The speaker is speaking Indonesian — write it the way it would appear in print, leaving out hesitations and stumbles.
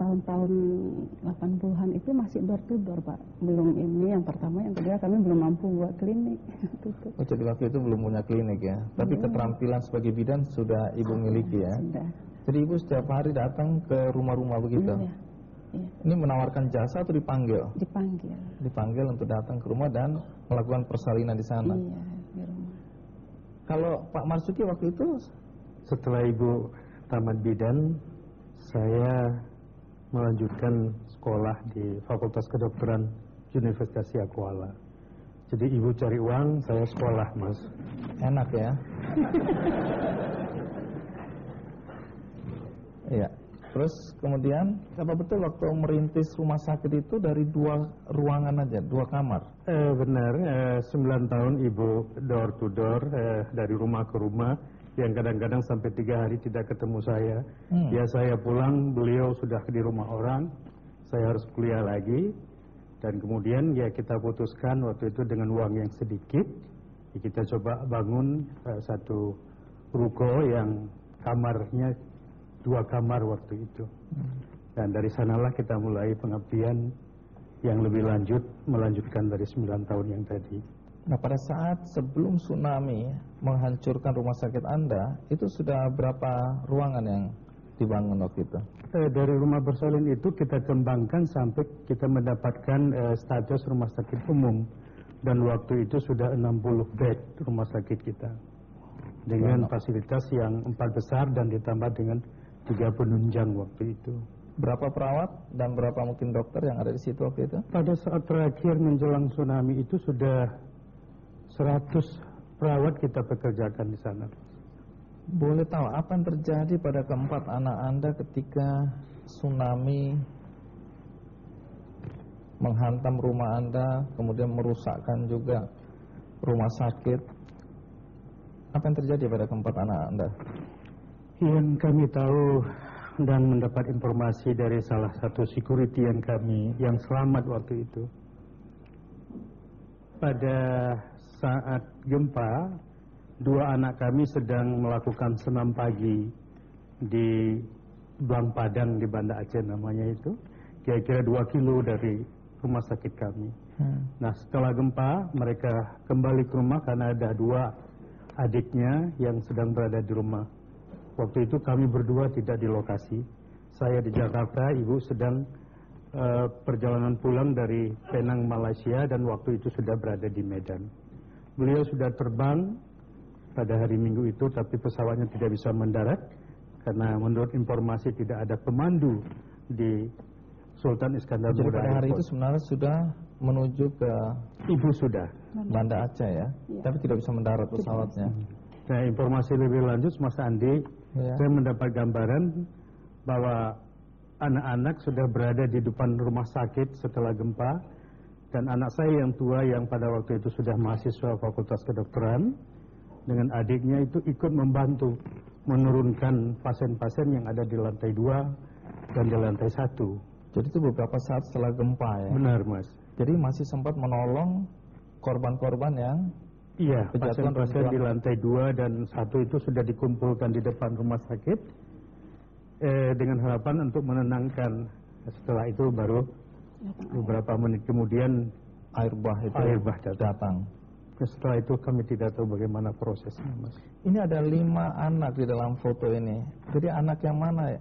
tahun-tahun 80-an itu masih door to door, Pak. Belum ini yang pertama, yang kedua kami belum mampu buat klinik. Oh, jadi waktu itu belum punya klinik ya. Tapi keterampilan sebagai bidan sudah Ibu miliki ya. Sudah. Jadi Ibu setiap hari datang ke rumah-rumah begitu. Iya. Iya. Ini menawarkan jasa atau dipanggil? Dipanggil. Dipanggil untuk datang ke rumah dan melakukan persalinan di sana. Iya, di rumah. Kalau Pak Marsuki waktu itu Setelah Ibu tamat bidan, saya melanjutkan sekolah di Fakultas Kedokteran Universitas Kuala. Jadi Ibu cari uang, saya sekolah, Mas. enak ya. Iya. Terus kemudian apa betul waktu merintis rumah sakit itu dari 2 ruangan aja, 2 kamar? Benar, 9 tahun Ibu door to door, dari rumah ke rumah, yang kadang-kadang sampai 3 hari tidak ketemu saya. Ya saya pulang, beliau sudah di rumah orang, saya harus kuliah lagi. Dan kemudian ya kita putuskan waktu itu dengan uang yang sedikit, ya kita coba bangun satu ruko yang kamarnya 2 kamar waktu itu. Dan dari sanalah kita mulai pengabdian yang lebih lanjut, melanjutkan dari 9 tahun yang tadi. Nah, pada saat sebelum tsunami menghancurkan rumah sakit Anda, itu sudah berapa ruangan yang dibangun waktu itu? Dari rumah bersalin itu kita kembangkan sampai kita mendapatkan status rumah sakit umum. Dan waktu itu sudah 60 bed rumah sakit kita, dengan fasilitas yang 4 besar dan ditambah dengan 3 penunjang waktu itu. Berapa perawat dan berapa mungkin dokter yang ada di situ waktu itu? Pada saat terakhir menjelang tsunami itu sudah 100 perawat kita pekerjakan di sana. Boleh tahu apa yang terjadi pada keempat anak Anda ketika tsunami menghantam rumah Anda, kemudian merusakkan juga rumah sakit? Apa yang terjadi pada keempat anak Anda? Yang kami tahu dan mendapat informasi dari salah satu security yang selamat waktu itu, pada saat gempa, 2 anak kami sedang melakukan senam pagi di Blang Padang di Banda Aceh namanya itu, kira-kira 2 kilo dari rumah sakit kami. Nah, setelah gempa mereka kembali ke rumah karena ada 2 adiknya yang sedang berada di rumah. Waktu itu kami berdua tidak di lokasi. Saya di Jakarta, Ibu sedang perjalanan pulang dari Penang, Malaysia, dan waktu itu sudah berada di Medan. Beliau sudah terbang pada hari Minggu itu, tapi pesawatnya tidak bisa mendarat karena menurut informasi tidak ada pemandu di Sultan Iskandar Muda. Jadi pada hari itu sebenarnya sudah menuju ke Ibu sudah Banda Aceh ya, tapi tidak bisa mendarat pesawatnya. Nah, informasi lebih lanjut, Mas Andi, saya mendapat gambaran bahwa anak-anak sudah berada di depan rumah sakit setelah gempa, dan anak saya yang tua yang pada waktu itu sudah mahasiswa Fakultas Kedokteran dengan adiknya itu ikut membantu menurunkan pasien-pasien yang ada di lantai 2 dan di lantai 1. Jadi itu beberapa saat setelah gempa ya? Benar, Mas. Jadi masih sempat menolong korban-korban yang pasien-pasien di lantai 2 dan 1 itu sudah dikumpulkan di depan rumah sakit dengan harapan untuk menenangkan. Setelah itu baru beberapa menit kemudian air bah datang. Setelah itu kami tidak tahu bagaimana prosesnya, Mas. Ini ada 5 anak di dalam foto ini. Jadi anak yang mana